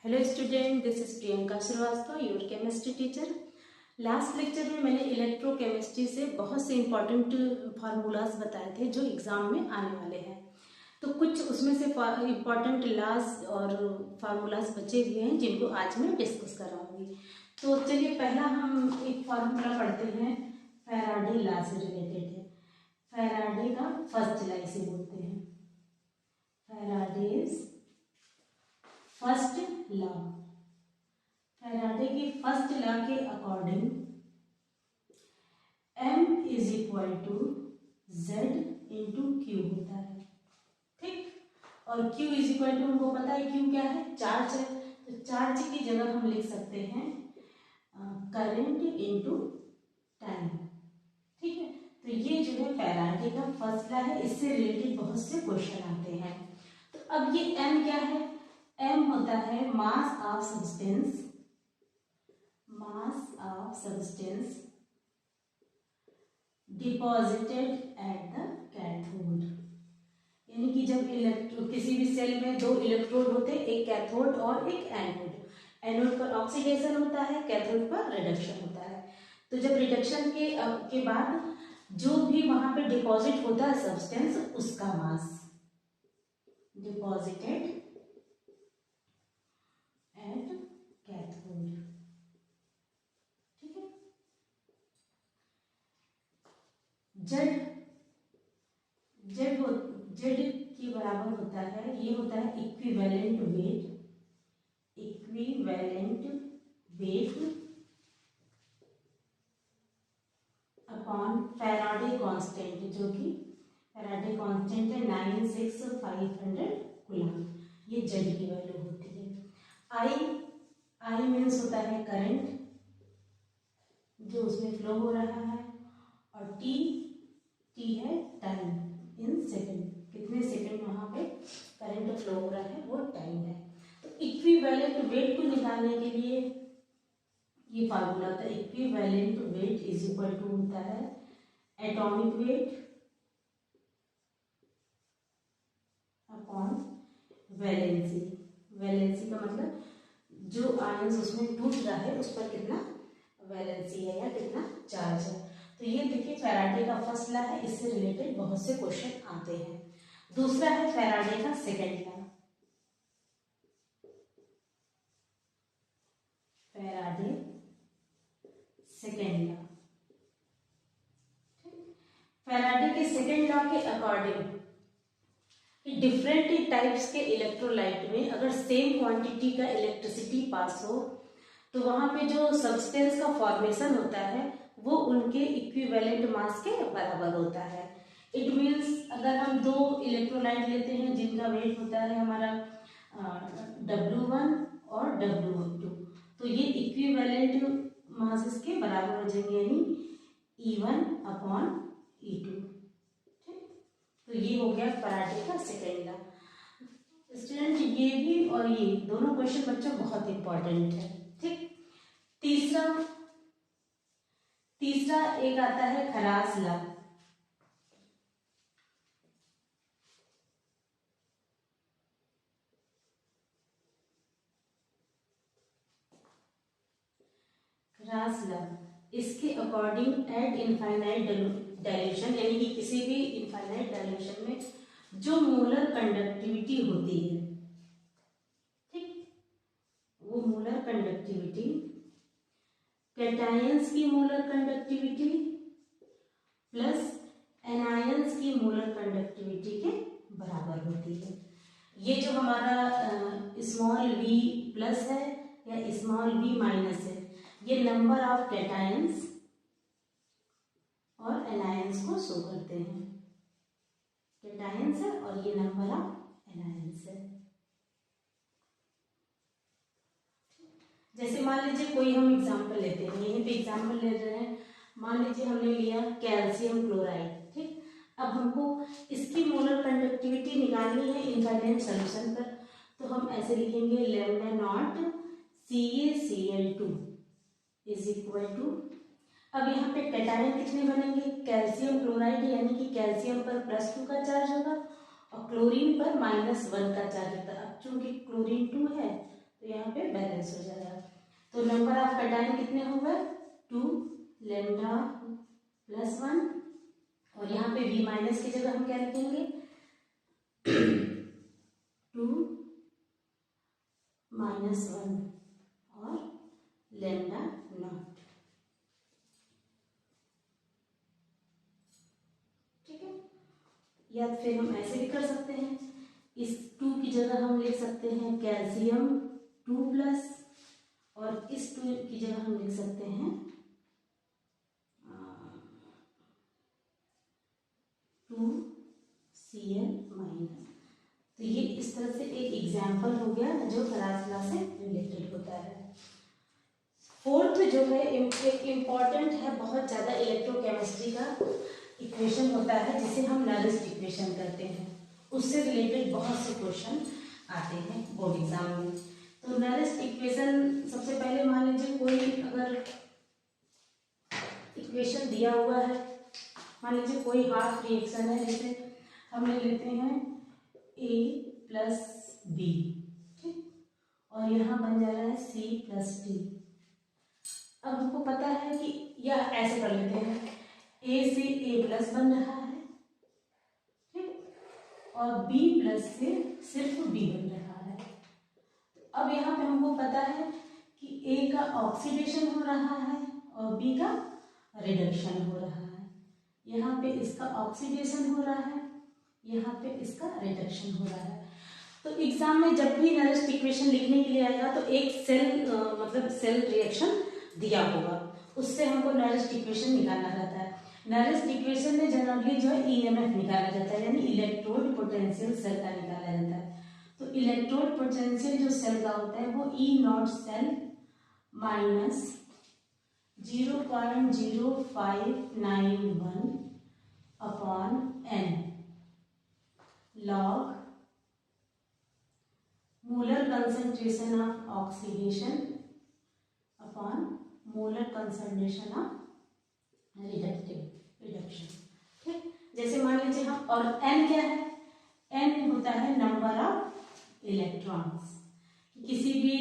Hello student, this is Priyanka Srivastava, your chemistry teacher. Last lecture में मैंने electrochemistry से बहुत से इम्पॉर्टेंट फार्मूलाज बताए थे जो एग्जाम में आने वाले हैं। तो कुछ उसमें से इम्पॉर्टेंट लॉज और फार्मूलाज बचे हुए हैं जिनको आज मैं डिस्कस कराऊंगी। तो चलिए पहला हम एक फार्मूला पढ़ते हैं, फैराडे लॉ से रिलेटेड है। फैराडे का फर्स्ट लॉ इसे बोलते हैं, फैराडेज फर्स्ट लॉ। फैराडे की फर्स्ट लॉ के according M is equal to Z into Q होता है, ठीक। और Q इज इक्वल टू हमको पता है Q क्या है, चार्ज है। तो चार्ज की जगह हम लिख सकते हैं करंट इंटू टाइम, ठीक है। तो ये जो है फैराडे का फर्स्ट लॉ है, इससे रिलेटेड बहुत से क्वेश्चन आते हैं। तो अब ये M क्या है, M होता है mass of substance, mass of substance deposited at the cathode. यानी कि जब किसी भी सेल में दो इलेक्ट्रोड होते हैं, एक कैथोड और एक एनोड। एनोड पर ऑक्सीडेशन होता है, कैथोड पर रिडक्शन होता है। तो जब रिडक्शन के बाद जो भी वहां पे डिपॉजिट होता है सब्सटेंस, उसका मास डिपॉजिटेड एट कैथोड, ठीक है। जेड के बराबर होता है, ये होता है equivalent wait, equivalent weight upon Faraday constant, जो कि फैराडे कांस्टेंट है 96500 कूलम। ये जेड की वैल्यू होती है। आई मीन्स होता है करंट जो उसमें फ्लो हो रहा है, और टी है टाइम इन सेकंड, कितने सेकंड वहां पे करंट फ्लो हो रहा है वो टाइम है। तो इक्विवेलेंट वेट को निकालने के लिए ये फार्मूला होता है, equivalent weight is equal to होता है atomic weight upon valency. Valency का मतलब जो आयंस उसमें टूट रहा है उस पर कितना वैलेंसी है या कितना चार्ज है। तो ये देखिए फैराडे का फर्स्ट लॉ है, इससे रिलेटेड बहुत से क्वेश्चन आते हैं। दूसरा है फैराडे का second law, Faraday second law. Faraday के सेकंड लॉ के अकॉर्डिंग डिफरेंट टाइप्स के इलेक्ट्रोलाइट में अगर सेम क्वांटिटी का इलेक्ट्रिसिटी पास हो तो वहां पे जो सब्सटेंस का फॉर्मेशन होता है वो उनके इक्विवेलेंट मास के बराबर होता है। इट मीन्स अगर हम दो इलेक्ट्रोलाइट लेते हैं जिनका वेट होता है हमारा W1 और W2, तो ये इक्विवेलेंट मासेस के बराबर हो जाएंगे, यानी E1 अपॉन E2, ठीक। तो ये हो गया फैराडे का सेकेंड लॉ। स्टूडेंट ये भी और ये दोनों क्वेश्चन बच्चों बहुत इंपॉर्टेंट है, ठीक। तीसरा एक आता है खरास लॉ। खरास लॉ, इसके अकॉर्डिंग एट इनफाइनाइट डाइल्यूशन, यानी कि किसी भी इनफाइनाइट डाइल्यूशन में जो मोलर कंडक्टिविटी होती है, ठीक, वो मोलर कंडक्टिविटी कैटायंस की मोलर कंडक्टिविटी प्लस एनायंस की मोलर कंडक्टिविटी के बराबर होती है। ये जो हमारा स्मॉल v प्लस है या स्मॉल v माइनस है, ये नंबर ऑफ कैटायंस और एनायंस को शो करते हैं। कैटायंस है और ये नंबर ऑफ एनायंस है। जैसे मान लीजिए कोई हम एग्जाम्पल लेते हैं, यहीं पे एग्जाम्पल ले रहे हैं, मान लीजिए हमने लिया कैल्शियम क्लोराइड, ठीक। अब हमको इसकी मोलर कंडक्टिविटी निकालनी है इनफाइनाइट सॉल्यूशन पर, तो हम ऐसे लिखेंगे lambda not CaCl2 is equal to, अब यहाँ पे कैटायन कितने बनेंगे, कैल्शियम क्लोराइड, यानी कि कैल्शियम पर +2 का चार्ज होगा और क्लोरीन पर -1 का चार्ज होता है। अब चूंकि क्लोरीन 2 है तो यहाँ पे बैलेंस हो जाएगा। तो नंबर ऑफ कैटायन कितने हो गए 2 लैम्डा प्लस 1 और यहाँ पे V माइनस की जगह हम क्या लिखेंगे 2 माइनस 1 और लैम्डा नॉट। ठीक है, या फिर हम ऐसे भी कर सकते हैं, इस 2 की जगह हम लिख सकते हैं कैल्शियम 2 प्लस और इस 2 की जगह हम लिख सकते हैं 2 Cl माइनस। तो ये इस तरह से एक एग्जाम्पल हो गया जो फरासला से रिलेटेड होता है। फोर्थ जो है एक इम्पॉर्टेंट है बहुत ज़्यादा इलेक्ट्रोकेमिस्ट्री का इक्वेशन होता है जिसे हम नरिस्ट इक्वेशन करते हैं, उससे रिलेटेड बहुत से क्वेश्चन आते हैं बोर्ड एग्जाम में। तो नरिस्ट इक्वेशन सबसे पहले मान लीजिए कोई अगर इक्वेशन दिया हुआ है, मान लीजिए कोई हाफ रिएक्शन है, जैसे हम ले लेते हैं A प्लस बी, ठीक, और यहाँ बन जा रहा है C प्लस डी। अब हमको पता है कि यह ऐसे कर लेते हैं A से A प्लस बन रहा है, ठीक, और B प्लस से सिर्फ B बन रहा है। अब यहाँ पे हमको पता है कि A का ऑक्सीडेशन हो रहा है और B का रिडक्शन हो रहा है। यहाँ पे इसका ऑक्सीडेशन हो रहा है, यहाँ पे इसका रिडक्शन हो रहा है। तो एग्जाम में जब भी नरिस्ट इक्वेशन लिखने के लिए आएगा तो एक मतलब सेल रिएक्शन दिया होगा, उससे हमको नरिस्ट इक्वेशन निकालना रहता है। नरिस्ट इक्वेशन में जनरली जो है ईएमएफ निकाला जाता है, यानी इलेक्ट्रोड पोटेंशियल सेल का निकाला जाता है। तो इलेक्ट्रोड पोटेंशियल जो सेल का होता है वो E not cell minus 0.0591 upon N log molar concentration of oxidation upon molar concentration of reduction। ठीक, जैसे मान लीजिए हम, और n क्या है, n होता है नंबर ऑफ इलेक्ट्रॉन्स। किसी भी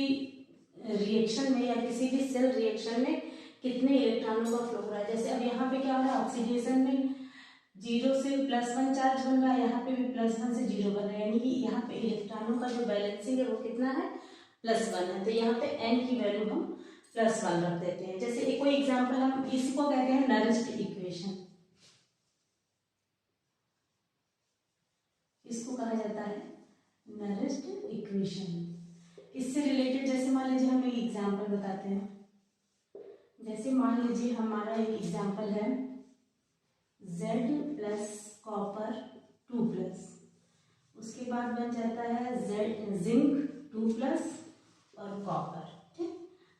रिएक्शन में या किसी भी सेल रिएक्शन में कितने इलेक्ट्रॉनों का फ्लो हो रहा है। जैसे अब यहाँ पे क्या हो रहा है, ऑक्सीडेशन में 0 से +1 चार्ज बन रहा है, यहाँ पे भी +1 से 0 बन रहा है, यानी कि यहाँ पे इलेक्ट्रॉनों का जो बैलेंसिंग है वो कितना है +1 है। तो यहाँ पे n की वैल्यू हम +1 रख देते हैं। जैसे एक कोई एग्जांपल, हम इसको कहते हैं नरिस्ट इक्वेशन, इसको कहा जाता है नरिस्ट इक्वेशन। इससे रिलेटेड जैसे मान लीजिए हम एक एग्जांपल बताते हैं। जैसे मान लीजिए हमारा एक एग्जांपल है Z प्लस कॉपर 2 प्लस, उसके बाद बन जाता है जिंक 2 प्लस और कॉपर। ठीक,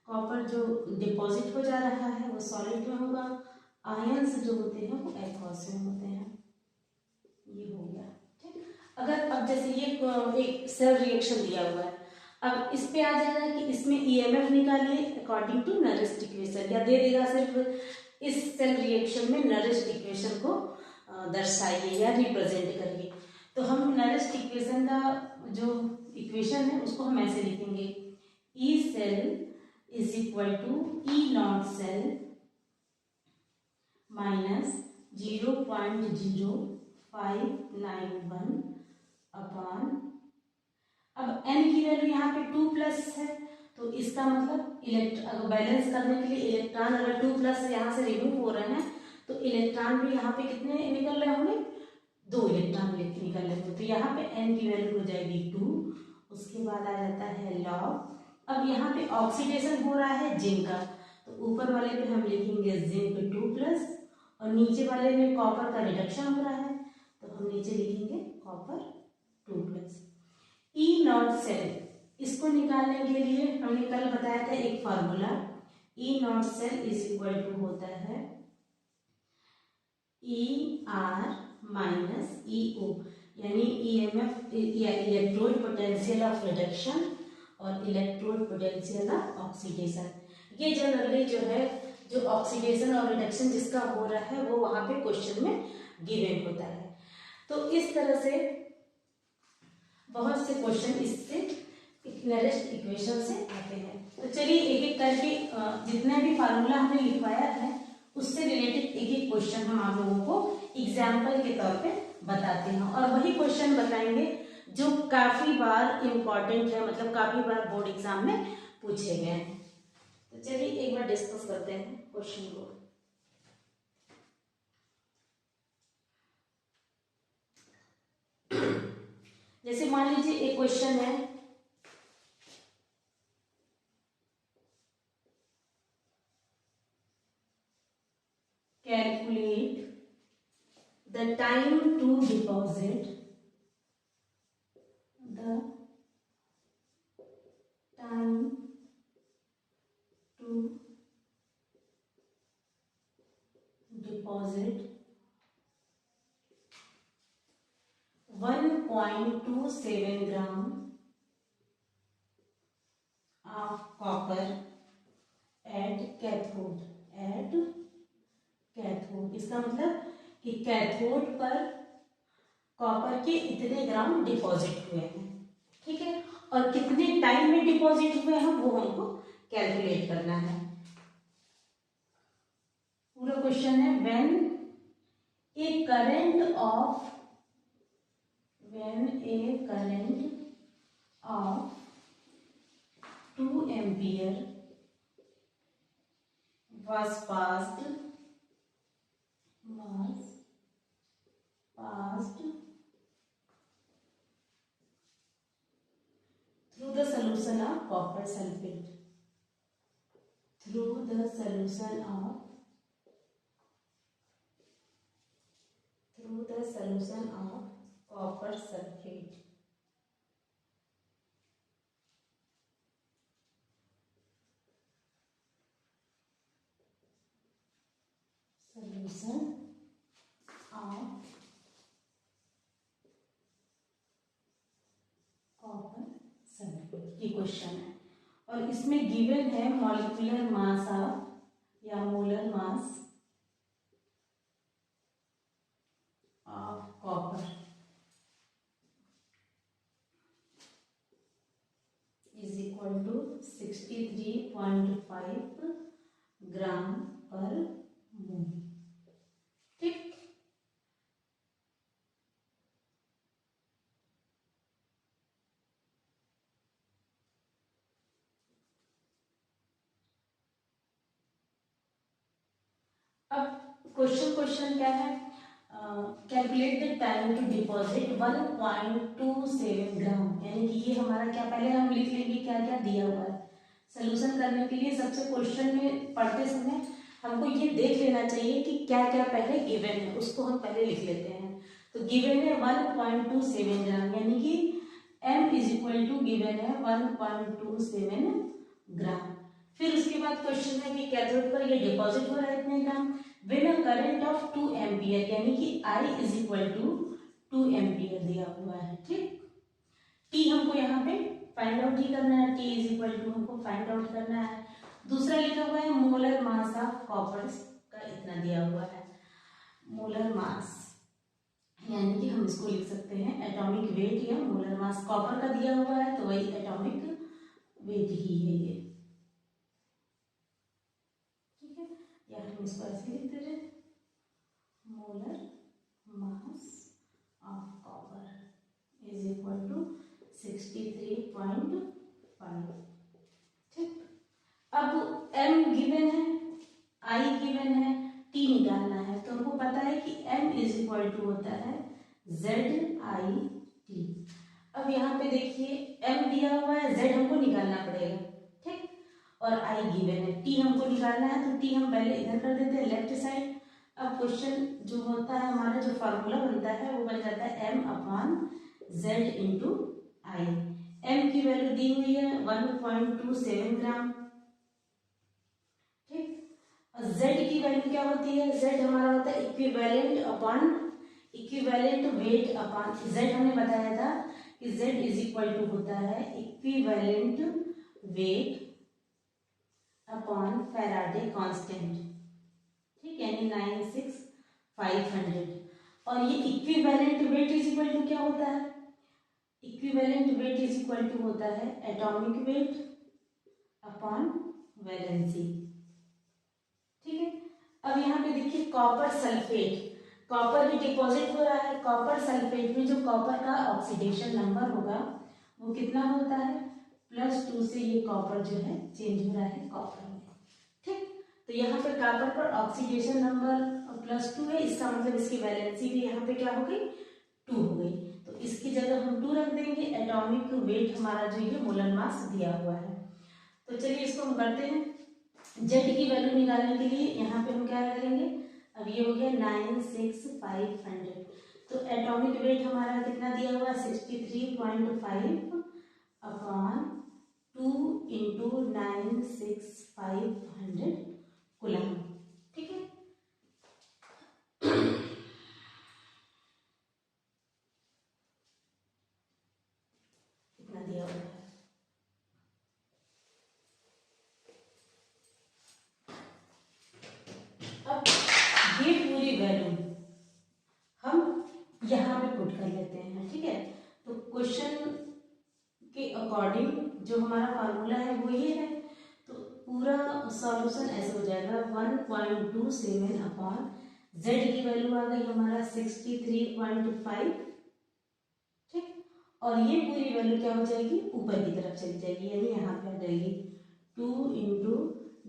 कॉपर जो डिपॉजिट हो जा रहा है वो सॉलिड में होगा, आयंस जो होते हैं वो एक्वस में होते हैं। ये हो गया। ठीक, अगर अब जैसे ये एक सेल रिएक्शन दिया हुआ है, अब इस पे आ जाएगा कि इसमें ईएमएफ निकालिए अकॉर्डिंग टू नरिस्ट इक्वेशन, या दे देगा सिर्फ इस सेल रिएक्शन में नरिस्ट इक्वेशन को दर्शाइए या रिप्रेजेंट करिए। तो हम नरिस्ट इक्वेशन का जो इक्वेशन है उसको हम ऐसे लिखेंगे, E cell is equal to E not cell minus 0.0591 upon, अब n की वैल्यू यहाँ पे 2 प्लस है, तो इसका मतलब अगर बैलेंस करने के लिए इलेक्ट्रॉन अगर 2 प्लस यहाँ से रिमूव हो रहे हैं तो इलेक्ट्रॉन भी यहाँ पे कितने निकल रहे होंगे, 2 इलेक्ट्रॉन निकल रहे होंगे। तो यहाँ पे n की वैल्यू हो जाएगी 2, उसके बाद आ जाता है लॉग। अब यहाँ पे ऑक्सीडेशन हो रहा है जिंक का, तो ऊपर वाले पे हम लिखेंगे जिंक 2 प्लस और नीचे वाले में कॉपर का रिडक्शन हो रहा है तो हम नीचे लिखेंगे copper 2 plus. E not cell, इसको निकालने के लिए हमने कल बताया था एक formula, E not cell is equal to होता है ई आर माइनस ई ओ, यानी ईएमएफ या इलेक्ट्रोड पोटेंशियल ऑफ रिडक्शन और इलेक्ट्रोड पोटेंशियल ऑफ ऑक्सीडेशन। ये जनरली जो है जो ऑक्सीडेशन और रिडक्शन जिसका हो रहा है वो वहां पे क्वेश्चन में गिवन होता है। तो इस तरह से बहुत से क्वेश्चन इससे नियरेस्ट इक्वेशन से आते हैं। तो चलिए एक एक करके जितना भी फार्मूला हमने लिखवाया है उससे रिलेटेड एक एक क्वेश्चन हम आप लोगों को एग्जाम्पल के तौर पे बताते हैं, और वही क्वेश्चन बताएंगे जो काफी बार इम्पोर्टेंट है, मतलब काफी बार बोर्ड एग्जाम में पूछे गए हैं। तो चलिए एक बार डिस्कस करते हैं क्वेश्चन को। जैसे मान लीजिए एक क्वेश्चन है, calculate the time to deposit the time to deposit 1.27 gram of copper at cathode इसका मतलब कि कैथोड पर कॉपर के इतने ग्राम डिपॉजिट हुए हैं, ठीक है, और कितने टाइम में डिपॉजिट हुए हैं वो हमको कैलकुलेट करना है। पूरा क्वेश्चन है when a current of 2 ampere was passed through the solution of copper sulfate, की क्वेश्चन है, और इसमें गिवन है मॉलिक्यूलर मास ऑफ या molar mass of copper is equal to 63.5 gram per mole. ठीक, अब क्वेश्चन क्या है, calculate the time to deposit 1.27 gram, यानी कि ये हमारा क्या, पहले हम लिख लेंगे क्या क्या दिया हुआ है। सोल्यूशन करने के लिए सबसे क्वेश्चन में पढ़ते समय हमको ये देख लेना चाहिए कि क्या क्या पहले गिवन है, उसको हम पहले लिख लेते हैं। तो गिवन है 1.27 ग्राम, यानी कि m is equal to given है 1.27 ग्राम। फिर उसके बाद क्वेश्चन है कि कैथोड पर ये डिपॉजिट हो रहा है इतने gram with a current of 2 ampere, यानी कि I is equal to 2 ampere दिया हुआ है। ठीक, T हमको यहाँ पे फाइंड आउट ही करना है, T इज इक्वल टू हमको फाइंड आउट करना है। दूसरा लिखा हुआ है मोलर मास ऑफ कॉपर का इतना दिया हुआ है, मोलर मास, यानी कि हम इसको लिख सकते हैं एटॉमिक वेट या मोलर मास, कॉपर का दिया हुआ है तो वही एटॉमिक वेट ही है ये। ठीक है, या हम इसको ऐसे लिख दे रहे, molar mass of copper is equal to 63.5। ठीक, अब m गिवन है, I गिवन है, T निकालना है, तो हमको पता है कि m इज इक्वल टू होता है ZIT। अब यहाँ पे देखिए m दिया हुआ है, Z हमको निकालना पड़ेगा, ठीक, और I गिवन है, T हमको निकालना है, तो T हम पहले इधर कर देते हैं लेफ्ट साइड। अब क्वेश्चन जो होता है हमारा, जो फार्मूला बनता है वो बन जाता है m upon Z into I। m की वैल्यू दी हुई है 1.27 ग्राम, ठीक, और z की वैल्यू क्या होती है, z हमारा होता है equivalent upon equivalent weight upon, z हमने बताया था कि z इज इक्वल टू होता है equivalent weight upon Faraday constant, ठीक, यानी 96500। और ये equivalent weight is equal to क्या होता है, equivalent weight is equal to होता है एटॉमिक वेट अपॉन वैलेंसी। ठीक है, अब यहाँ पे देखिए कॉपर सल्फेट, कॉपर भी डिपॉजिट हो रहा है। कॉपर सल्फेट में जो कॉपर का ऑक्सीडेशन नंबर होगा वो कितना होता है, +2 से ये कॉपर जो है चेंज हो रहा है कॉपर में। ठीक, तो यहाँ पे कॉपर पर ऑक्सीडेशन नंबर +2 है, इसका मतलब इसकी वैलेंसी भी यहाँ पे क्या हो गई, 2 हो गई। तो इसकी जगह हम 2 रख देंगे। एटॉमिक वेट हमारा जो है मोलर मास दिया हुआ है। तो चलिए इसको हम करते हैं। जेड की वैल्यू निकालने के लिए यहाँ पे हम क्या करेंगे, अब ये हो गया 96500। तो एटॉमिक वेट हमारा कितना दिया हुआ, 63.5 अपॉन 2 इंटू 96500 कूलम। ठीक है, इतना दिया हुआ है। अब ये पूरी वैल्यू हम यहाँ पे पुट कर लेते हैं। ठीक है, तो क्वेश्चन के अकॉर्डिंग जो हमारा फार्मूला है वो ये है। तो पूरा सॉल्यूशन ऐसे हो जाएगा 1.27 अपॉन जेड की वैल्यू आ गई हमारा 63.5। ठीक, और ये पूरी वैल्यू क्या हो जाएगी, ऊपर की तरफ चली जाएगी, यानी यहाँ पे आ जाएगी 2 इंटू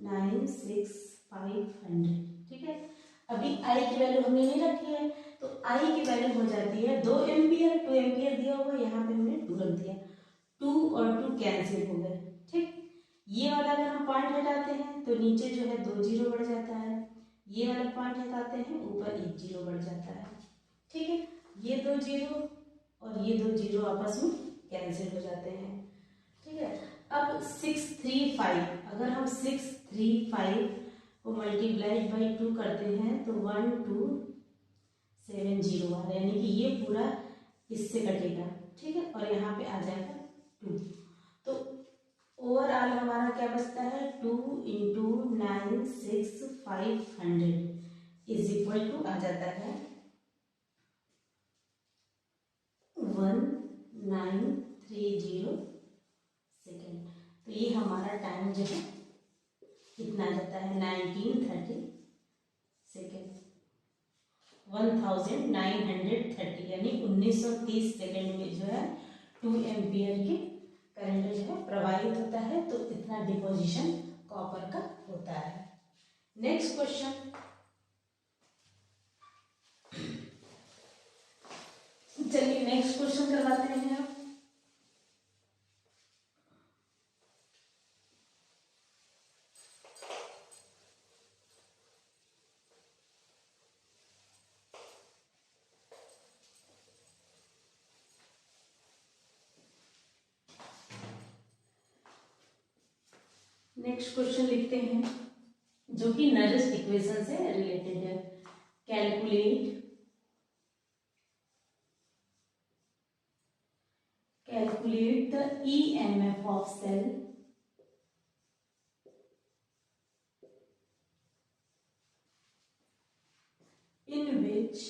96500। ठीक है, अभी आई की वैल्यू हमने नहीं रखी है, तो आई की वैल्यू हो जाती है 2 एम्पियर। 2 एम्पियर दिया हुआ, यहाँ पे हमने 2 रख दिया, 2 और 2 कैंसिल हो गए। ठीक, ये वाला अगर हम पॉइंट हटाते हैं तो नीचे जो है 2 जीरो बढ़ जाता है, ये वाला पॉइंट हटाते हैं ऊपर 1 जीरो बढ़ जाता है। ठीक है, ये 2 जीरो और ये 2 जीरो आपस में कैंसिल हो जाते हैं। ठीक है, अब 635, अगर हम 635 को मल्टीप्लाइड बाई 2 करते हैं तो 1270 आ रहा है, यानी कि ये पूरा इससे कटेगा। ठीक है, और यहाँ पे आ जाएगा 2। तो ओवरऑल हमारा क्या बचता है, 2 इंटू 96500 इज इक्वल टू आ जाता है 1930 सेकेंड। तो ये हमारा टाइम जो है कितना जाता है, 1930 सेकेंड, 1930 यानी 1930 सेकेंड में जो है 2 एम्पियर के करंट जो है प्रवाहित होता है। तो इतना डिपोजिशन कॉपर का होता है। नेक्स्ट क्वेश्चन, चलिए नेक्स्ट क्वेश्चन करवाते हैं आप। नेक्स्ट क्वेश्चन लिखते हैं जो कि नरेस्ट इक्वेशन से रिलेटेड है। Calculate the EMF of cell in which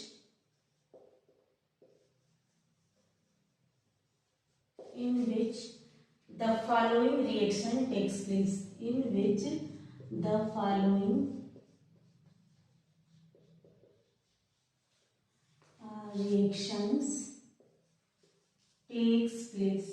the following reaction takes place, in which the following reactions takes place।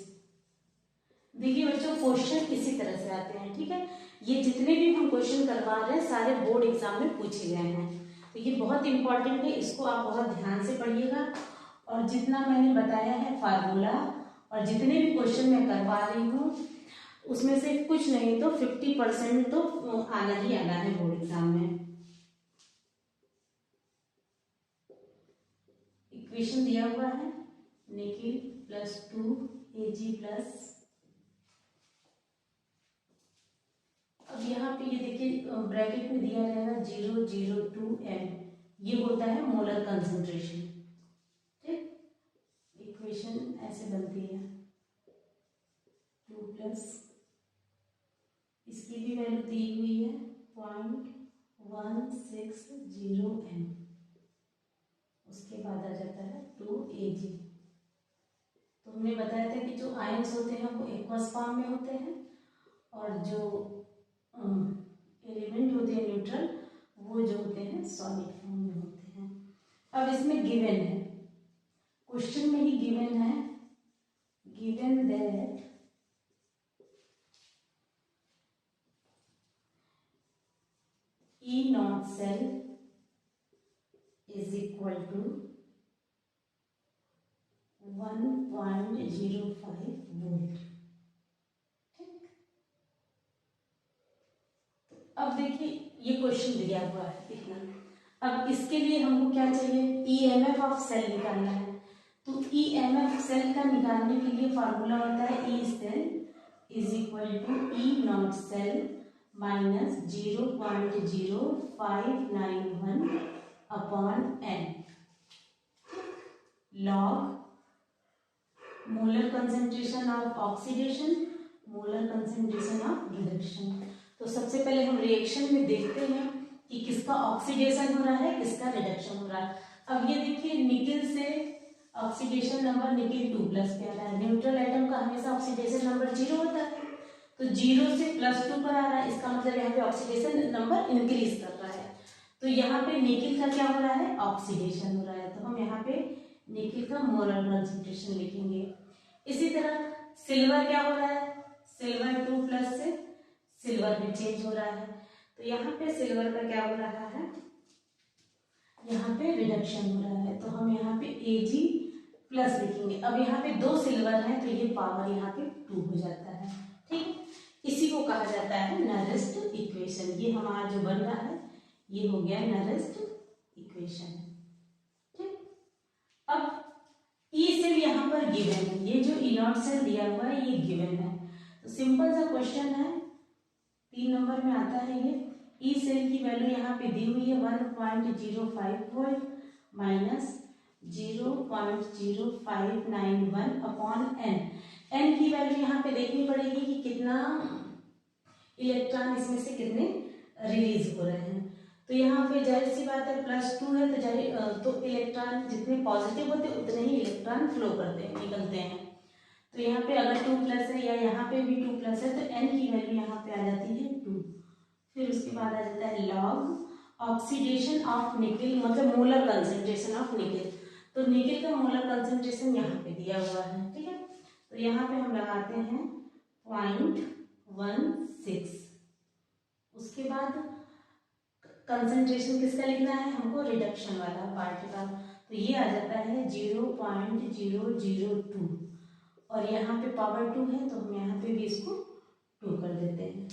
देखिए बच्चों, क्वेश्चन इसी तरह से आते हैं। ठीक है, ये जितने भी हम क्वेश्चन करवा रहे हैं सारे बोर्ड एग्जाम में पूछे गए हैं, तो ये बहुत इंपॉर्टेंट है, इसको आप बहुत ध्यान से पढ़िएगा। और जितना मैंने बताया है फार्मूला और जितने भी क्वेश्चन मैं करवा रही हूँ उसमें से कुछ नहीं तो 50% तो आना ही आना है बोर्ड एग्जाम में। इक्वेशन दिया हुआ है, निखिल +2 AG प्लस, अब यहाँ पे ये देखिए ब्रैकेट में दिया रहेगा 002M, ये होता है मोलर कंसंट्रेशन। ठीक, इक्वेशन ऐसे बनती है 2 प्लस, इसकी भी वैल्यू दी हुई है 0.160M, उसके बाद आ जाता है 2 AG, तो तो हमने बताया था कि जो आयंस होते हैं वो एक्वस फॉर्म में होते हैं और जो एलिमेंट होते हैं न्यूट्रल वो जो होते हैं सॉलिड फॉर्म में होते हैं। अब इसमें गिवन है, क्वेश्चन में ही गिवन है, given that E naught cell is equal to 1.05 volt. ठीक, तो अब देखिए ये क्वेश्चन दिया हुआ है इतना। अब इसके लिए हमको क्या चाहिए, ईएमएफ ऑफ सेल निकालना है। तो ईएमएफ सेल का निकालने के लिए फार्मूला होता है E cell is equal to E not cell minus 0.0591 upon n log molar concentration of oxidation, molar concentration of reduction. तो सबसे पहले हम रिएक्शन में देखते हैं कि किसका ऑक्सीडेशन हो रहा है, किसका रिडक्शन हो रहा है। अब ये देखिए निकिल से ऑक्सीडेशन नंबर निकिल 2+ पे आ रहा है। न्यूट्रल एटम का हमेशा ऑक्सीडेशन नंबर 0 होता है, तो 0 से +2 पर आ रहा है, इसका मतलब यहाँ पे ऑक्सीडेशन नंबर इंक्रीज कर रहा है। तो यहाँ पे निकिल का क्या हो रहा है, ऑक्सीडेशन हो रहा है, तो हम यहाँ पे निकिल का मोलर कंसेंट्रेशन लिखेंगे। इसी तरह सिल्वर क्या हो रहा है, सिल्वर 2+ से सिल्वर में चेंज हो रहा है, तो यहाँ पे सिल्वर का क्या हो रहा है, यहाँ पे रिडक्शन हो रहा है, तो हम यहाँ पे Ag+ लिखेंगे। अब यहाँ पे 2 सिल्वर है तो ये पावर यहाँ पे 2 हो जाता है। ठीक, इसी को कहा जाता है नरेस्ट इक्वेशन। ये हमारा जो बन रहा है ये हो गया नरेस्ट इक्वेशन। ठीक, अब ई सेल यहाँ पर गिवन है, ये जो ई नॉट सेल दिया हुआ है ये गिवन है, तो सिंपल सा क्वेश्चन है, 3 नंबर में आता है ये। ई सेल की वैल्यू यहाँ पे दी हुई है 1.05 volt minus 0.0591 upon n. N की वैल्यू यहाँ पे देखनी पड़ेगी कि कितना इलेक्ट्रॉन इसमें से कितने रिलीज हो रहे हैं। तो यहाँ पे जाहिर सी बात है +2 है, तो इलेक्ट्रॉन जितने पॉजिटिव होते हैं उतने ही इलेक्ट्रॉन फ्लो करते हैं, निकलते हैं। तो यहाँ पे अगर 2+ है या यहाँ पे भी 2+ है तो n की वैल्यू यहाँ पे आ जाती है 2। फिर उसके बाद आ जाता है लॉग ऑक्सीडेशन ऑफ निकिल, मतलब मोलर कंसेंट्रेशन ऑफ निकिल। तो निकिल का मोलर कंसेंट्रेशन यहाँ पे दिया हुआ है। ठीक है, तो यहाँ पे हम लगाते हैं 0.16। उसके बाद कंसेंट्रेशन किसका लिखना है हमको, रिडक्शन वाला पार्ट का, तो ये आ जाता है 0.002 और यहाँ पे पावर 2 है तो हम यहाँ पे भी इसको 2 कर देते हैं।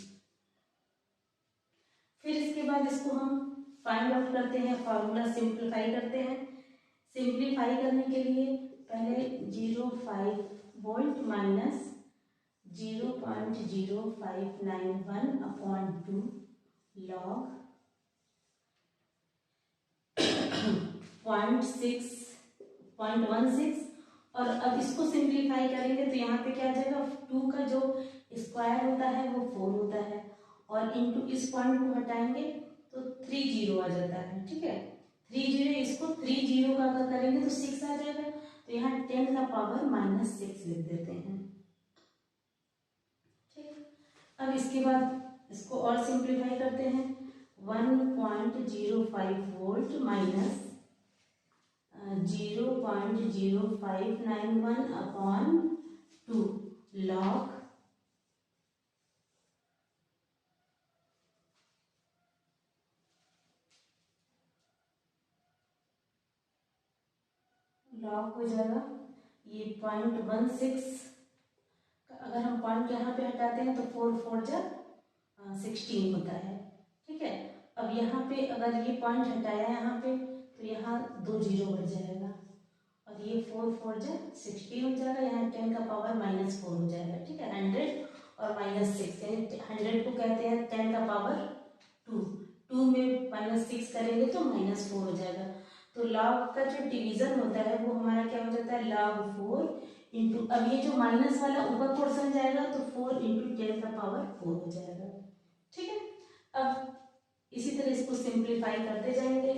फिर इसके बाद इसको हम फाइंड आउट करते हैं, फार्मूला सिंप्लीफाई करते हैं। सिंप्लीफाई करने के लिए पहले 0.5 वोल्ट माइनस 0.0591 अपॉन 2 लॉग 0.16 और अब इसको सिंप्लीफाई करेंगे तो यहाँ पे क्या आ जाएगा, 2 का जो स्क्वायर होता है वो 4 होता है और इनटू इस पॉइंट को हटाएंगे तो 3 0 आ जाता है। ठीक है, 3 0, इसको 3 0 का अगर करेंगे तो 6 आ जाएगा, तो यहाँ 10 का पावर -6 लिख देते हैं। ठीक, अब इसके बाद इसको और सिंप्लीफाई करते हैं, 1.05 वोल्ट माइनस 0.0591 अपॉन 2 लॉग 0.16 हो जाएगा। ये 0.16 अगर हम पॉइंट यहाँ पे हटाते हैं तो 4 4 जा 16 होता है। ठीक है, अब यहाँ पे अगर ये पॉइंट हटाया यहाँ पे तो यहाँ 2 0 बढ़ जाएगा और ये 4 4 जा 16 हो जाएगा, यहाँ 10 का पावर -4 हो जाएगा। ठीक है, 100 और -6 यानी 100 को कहते हैं 10 का पावर 2, 2 में -6 करेंगे तो -4 हो जाएगा। तो लॉग का जो डिवीजन होता है वो हमारा क्या हो जाता है, log 4 इंटू, अब ये जो माइनस वाला ऊपर पोर्शन जाएगा तो 4 इंटू 10 का पावर 4 हो जाएगा। ठीक है, अब इसी तरह इसको सिंप्लीफाई करते जाएंगे,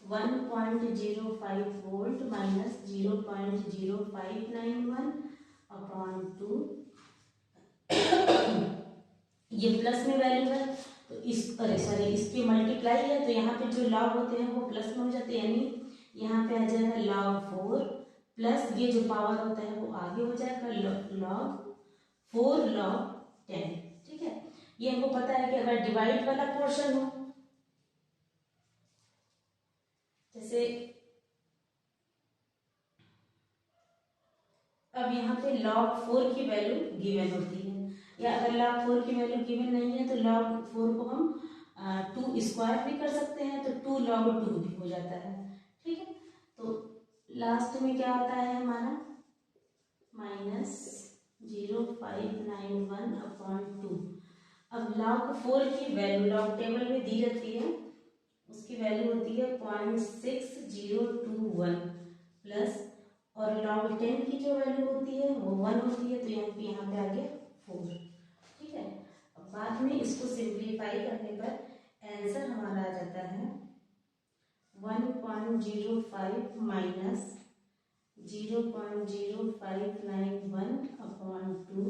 1.05 वोल्ट माइनस 0.0591 अपॉन 2। ये प्लस में वैल्यू है तो इसकी मल्टीप्लाई है तो यहाँ पे जो लॉग होते हैं वो प्लस में हो जाते हैं, यानी यहाँ पे आ जाएगा log 4 प्लस ये जो पावर होता है वो आगे हो जाएगा log 4 log 10। ठीक है, ये हमको पता है कि अगर डिवाइड वाला पोर्शन हो, जैसे अब यहाँ पे log 4 की वैल्यू गिवन होती है, या अगर log 4 की वैल्यू गिवन नहीं है तो log 4 को हम 2 स्क्वायर भी कर सकते हैं तो 2 log 2 भी हो जाता है। ठीक है, तो लास्ट में क्या आता है हमारा -0591 अपॉन 2। अब log 4 की वैल्यू log टेबल में दी रहती है, उसकी वैल्यू होती है 0.6021 प्लस, और log 10 की जो वैल्यू होती है वो 1 होती है, तो यहाँ पे आ गया 4। ठीक है, अब बाद में इसको सिंप्लीफाई करने पर आंसर हमारा आ जाता है 1.05 माइनस 0.0591 अपॉन 2,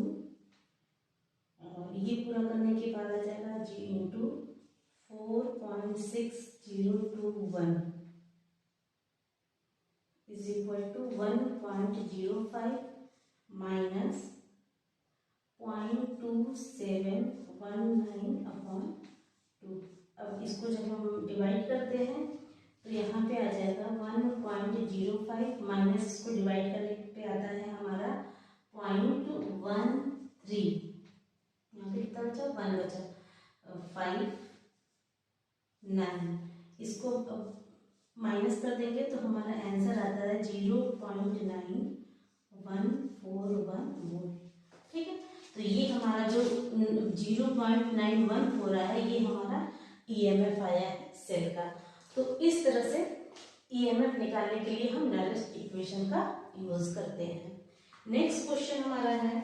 और ये पूरा करने के बाद आ जाएगा g into 4.6021 is equal to 1.05 minus 0.2719 upon 2। अब इसको जब हम डिवाइड करते हैं तो यहाँ पे आ जाएगा 1.05 माइनस इसको डिवाइड करने पे आता है हमारा 0.13। यहाँ पे कितना बचा, 1 बचा, 5 9। इसको माइनस कर देंगे तो हमारा आंसर आता है 0.9141 वोल्ट। ठीक है, तो ये हमारा जो 0.914 आया है ये हमारा ईएमएफ आया है सेल का। तो इस तरह से ईएमएफ निकालने के लिए हम नॉलेज इक्वेशन का यूज करते हैं। नेक्स्ट क्वेश्चन हमारा है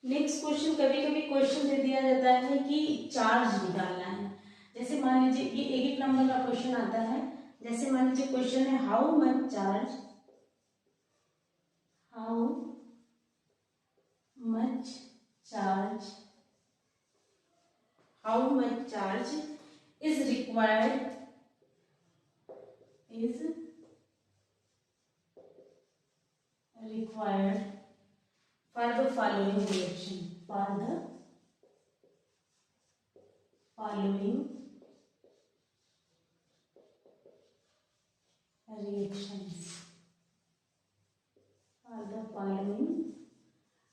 नेक्स्ट क्वेश्चन, कभी कभी क्वेश्चन दे दिया जाता है कि चार्ज निकालना है। जैसे मान लीजिए ये एक नंबर का क्वेश्चन आता है, जैसे मान लीजिए क्वेश्चन है how much charge is required for the following reaction,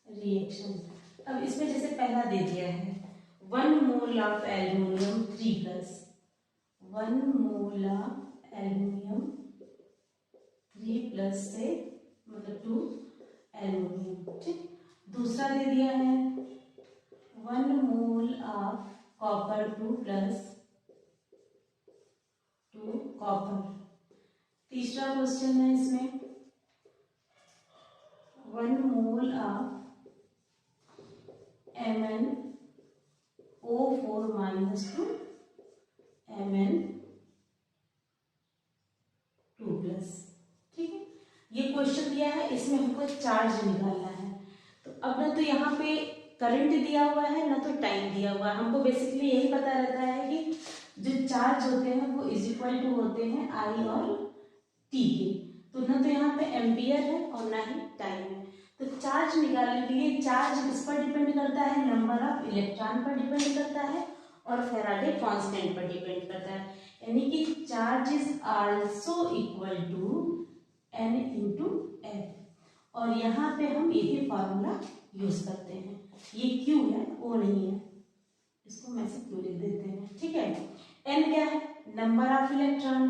reaction. अब इसमें जैसे पहला दे दिया है 1 mole of aluminium 3 plus 1 mole of aluminium 3 plus से मतलब 2 एल्यूमिनियम। ठीक, दूसरा दे दिया है 1 mole of copper 2 plus 2 copper. तीसरा क्वेश्चन है इसमें 1 mole of MnO4 minus 2 Mn2 plus. ठीक है, ये क्वेश्चन दिया है, इसमें हमको चार्ज निकालना है। तो अब ना तो यहाँ पे करंट दिया हुआ है ना तो टाइम दिया हुआ है, हमको बेसिकली यही पता रहता है कि जो चार्ज होते हैं वो इज इक्वल टू होते हैं आई और टी के। तो ना तो यहाँ पे एम्पियर है और ना ही टाइम है। तो चार्ज निकालने के लिए चार्ज किस पर डिपेंड करता है, नंबर ऑफ इलेक्ट्रॉन पर डिपेंड करता है और फैराडे कांस्टेंट पर डिपेंड करता है, यानी कि charge is also equal to n into F. और यहाँ पे हम यही फॉर्मूला यूज करते हैं। ये Q है, O नहीं है, इसको मैं से Q लिख देते हैं। ठीक है, n क्या है, नंबर ऑफ इलेक्ट्रॉन।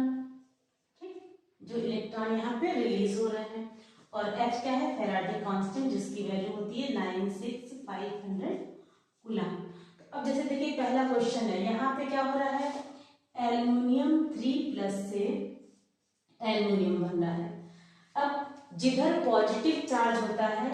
ठीक, जो इलेक्ट्रॉन यहाँ पे रिलीज हो रहे हैं, और H क्या है, फैराडे कांस्टेंट, जिसकी वैल्यू होती है 96500 कूलम। तो अब जैसे देखिए पहला क्वेश्चन है, यहाँ पे क्या हो रहा है, एल्युमिनियम 3+ से एल्युमिनियम बन रहा है। अब जिधर पॉजिटिव चार्ज होता है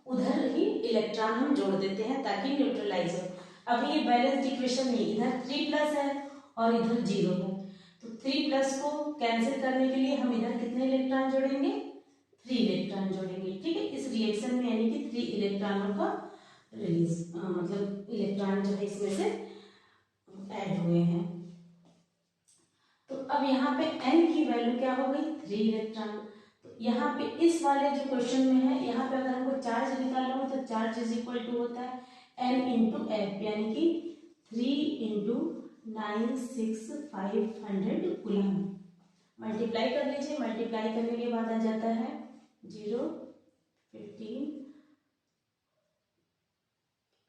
उधर ही इलेक्ट्रॉन हम जोड़ देते हैं ताकि न्यूट्रलाइज हो। अभी ये बैलेंस्ड इक्वेशन नहीं, इधर 3+ है और इधर 0 है, तो 3+ को कैंसिल करने के लिए हम इधर कितने इलेक्ट्रॉन जोड़ेंगे, 3 इलेक्ट्रॉन जोड़ेंगे। ठीक है, इस रिएक्शन में यानी कि 3 इलेक्ट्रॉनों का रिलीज मतलब इलेक्ट्रॉन जो है इसमें से ऐड हुए हैं। तो अब यहाँ पे n की वैल्यू क्या हो गई, 3 इलेक्ट्रॉन। तो यहाँ पे इस वाले जो क्वेश्चन में है, यहाँ पे अगर हमको चार्ज निकालना हो तो चार्ज इज इक्वल टू होता है n इंटू एफ, यानी कि 3 इंटू 96500 कूलम। मल्टीप्लाई कर लीजिए, मल्टीप्लाई करने के बाद आ जाता है 0, 15,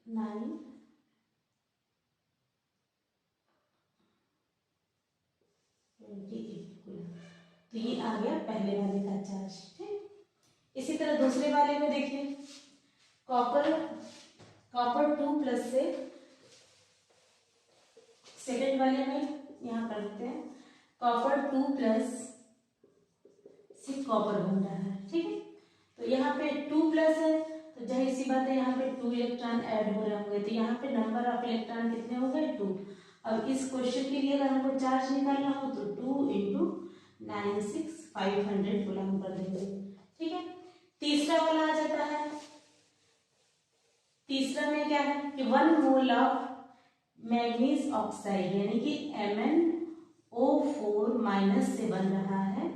9, 28 कूलम। तो ये आ गया पहले वाले का चार्ज। ठीक, इसी तरह दूसरे वाले में देखिए, कॉपर 2+ से सेकेंड वाले में यहाँ करते हैं, कॉपर 2+ से कॉपर बन रहा है। ठीक है, तो यहाँ पे 2+ है तो जाहिर सी बात है यहाँ पे 2 इलेक्ट्रॉन ऐड हो रहे होंगे, तो यहाँ पे नंबर ऑफ इलेक्ट्रॉन कितने हो गए, 2। अब इस क्वेश्चन के लिए अगर हमको चार्ज निकालना हो तो 2 इंटू 96500 कूलम कर देंगे। ठीक है, तीसरा वाला आ जाता है, तीसरा में क्या है कि 1 मोल ऑफ मैग्नीज ऑक्साइड यानी कि MnO4- से बन रहा है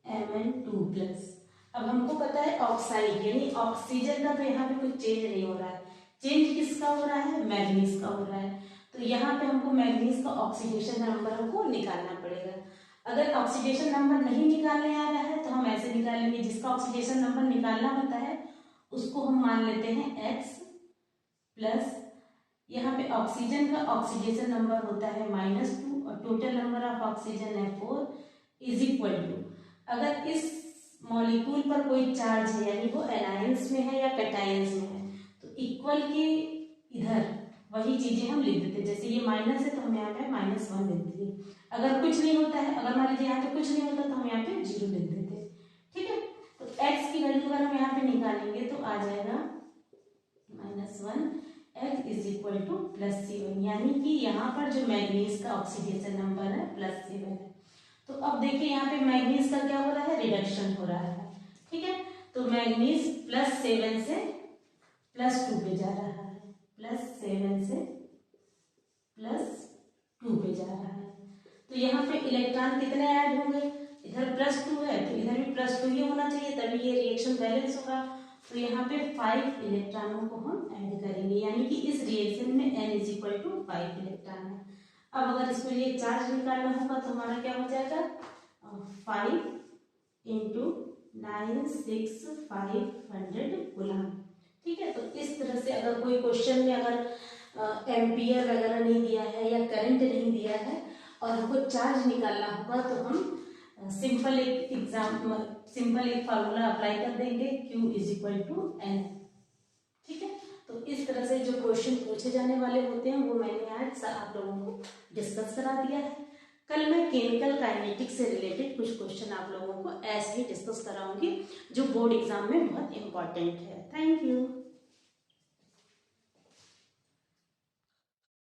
Mn2+। अब हमको पता है ऑक्साइड यानी ऑक्सीजन का, तो यहाँ पे कुछ चेंज नहीं हो रहा है, चेंज किसका हो रहा है, मैग्नीज का हो रहा है। तो यहाँ पे हमको मैग्नीज का ऑक्सीडेशन नंबर हमको निकालना पड़ेगा। अगर ऑक्सीडेशन नंबर नहीं निकालने आ रहा है तो हम ऐसे निकालेंगे, जिसका ऑक्सीडेशन नंबर निकालना होता है उसको हम मान लेते हैं X प्लस, यहाँ पे ऑक्सीजन का ऑक्सीडेशन नंबर होता है -2 और टोटल नंबर ऑफ ऑक्सीजन है 4 इज इक्वल टू, अगर इस मॉलिक्यूल पर कोई चार्ज है यानी वो एनायंस में है या कैटायंस में है तो इक्वल के इधर वही चीजें हम लिख देते हैं। जैसे ये माइनस है तो हम यहाँ पे -1 लिख दिए, अगर कुछ नहीं होता है, अगर मान लीजिए यहाँ पे कुछ नहीं होता तो हम यहाँ पे 0 लिख देते हैं। ठीक है, तो x की वैल्यू अगर हम यहाँ पे निकालेंगे तो आ जाएगा -1, x इज इक्वल टू +7, यानी कि यहाँ पर जो मैग्नीज का ऑक्सीडेशन नंबर है +7 है। तो अब देखिए यहाँ पे मैग्नीज का क्या हो रहा है, रिडक्शन हो रहा है। ठीक है, तो मैग्नीज +7 से +2 पे जा रहा है, +7 से +2 पे जा रहा है। तो यहाँ पे इलेक्ट्रॉन कितने ऐड होंगे, इधर +2 है तो इधर भी +2 ही होना चाहिए तभी ये रिएक्शन बैलेंस होगा। तो यहाँ पे 5 इलेक्ट्रॉनों को हम ऐड करेंगे, यानी कि इस रिएक्शन में n is equal to 5 electron है। अब अगर इसको लिए चार्ज निकालना होगा तो हमारा क्या हो जाएगा, 5 इंटू 96500 कूलम। ठीक है, तो इस तरह से अगर कोई क्वेश्चन में अगर एम्पियर वगैरह नहीं दिया है या करंट नहीं दिया है और हमको चार्ज निकालना होगा तो हम सिंपल एक फार्मूला अप्लाई कर देंगे, Q is equal to N। ठीक है, तो इस तरह से जो क्वेश्चन पूछे जाने वाले होते हैं वो मैंने आज आप लोगों को डिस्कस करा दिया है। कल मैं केमिकल काइनेटिक्स से रिलेटेड कुछ क्वेश्चन आप लोगों को ऐसे ही डिस्कस कराऊंगी जो बोर्ड एग्जाम में बहुत इंपॉर्टेंट है। Thank you.